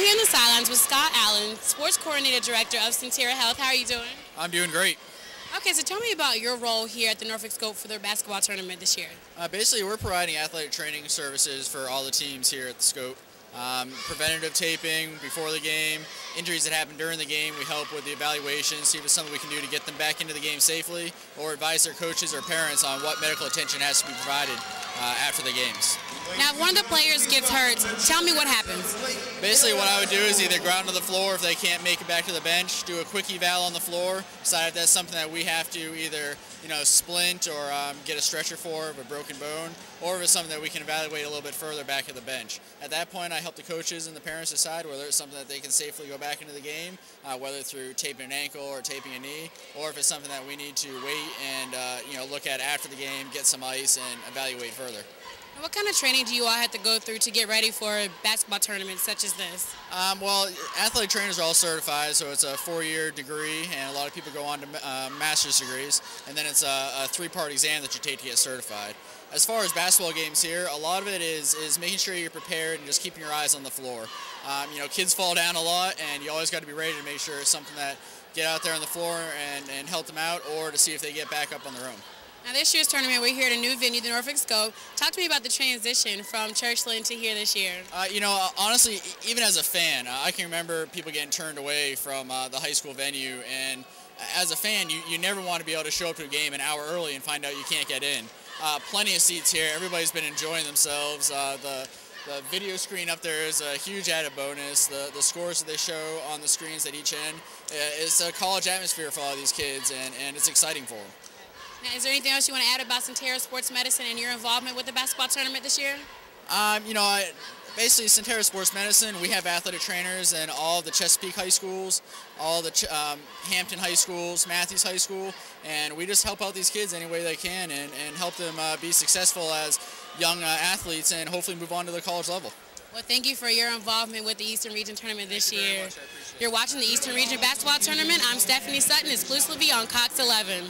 here on the sidelines with Scott Allyn, Sports Coordinator Director of Sentara Health. How are you doing? I'm doing great. Okay, so tell me about your role here at the Norfolk Scope for their basketball tournament this year. Basically, we're providing athletic training services for all the teams here at the Scope. Preventative taping before the game, injuries that happen during the game, we help with the evaluation, see if it's something we can do to get them back into the game safely, or advise their coaches or parents on what medical attention has to be provided after the games. Now, if one of the players gets hurt, tell me what happens. Basically, what I would do is either ground to the floor if they can't make it back to the bench, do a quick eval on the floor, decide if that's something that we have to either splint or get a stretcher for of a broken bone, or if it's something that we can evaluate a little bit further back at the bench. At that point, I help the coaches and the parents decide whether it's something that they can safely go back into the game, whether through taping an ankle or taping a knee, or if it's something that we need to wait and look at after the game, get some ice, and evaluate further. What kind of training do you all have to go through to get ready for a basketball tournament such as this? Well, athletic trainers are all certified, so it's a 4-year degree, and a lot of people go on to master's degrees, and then it's a 3-part exam that you take to get certified. As far as basketball games here, a lot of it is making sure you're prepared and just keeping your eyes on the floor. Kids fall down a lot, and you always got to be ready to make sure it's something that get out there on the floor and help them out, or to see if they get back up on their own. Now, this year's tournament, we're here at a new venue, the Norfolk Scope. Talk to me about the transition from Churchland to here this year. Honestly, even as a fan, I can remember people getting turned away from the high school venue, and as a fan, you never want to be able to show up to a game an hour early and find out you can't get in. Plenty of seats here. Everybody's been enjoying themselves. The video screen up there is a huge added bonus. The scores that they show on the screens at each end, it's a college atmosphere for all of these kids, and it's exciting for them. Now, is there anything else you want to add about Sentara Sports Medicine and your involvement with the basketball tournament this year? Basically, Sentara Sports Medicine, we have athletic trainers in all the Chesapeake high schools, all the Hampton high schools, Matthews High School, and we just help out these kids any way they can and help them be successful as young athletes and hopefully move on to the college level. Well, thank you for your involvement with the Eastern Region Tournament this year. You're watching the Eastern Region Basketball Tournament. I'm Stephanie Sutton, exclusively on Cox 11.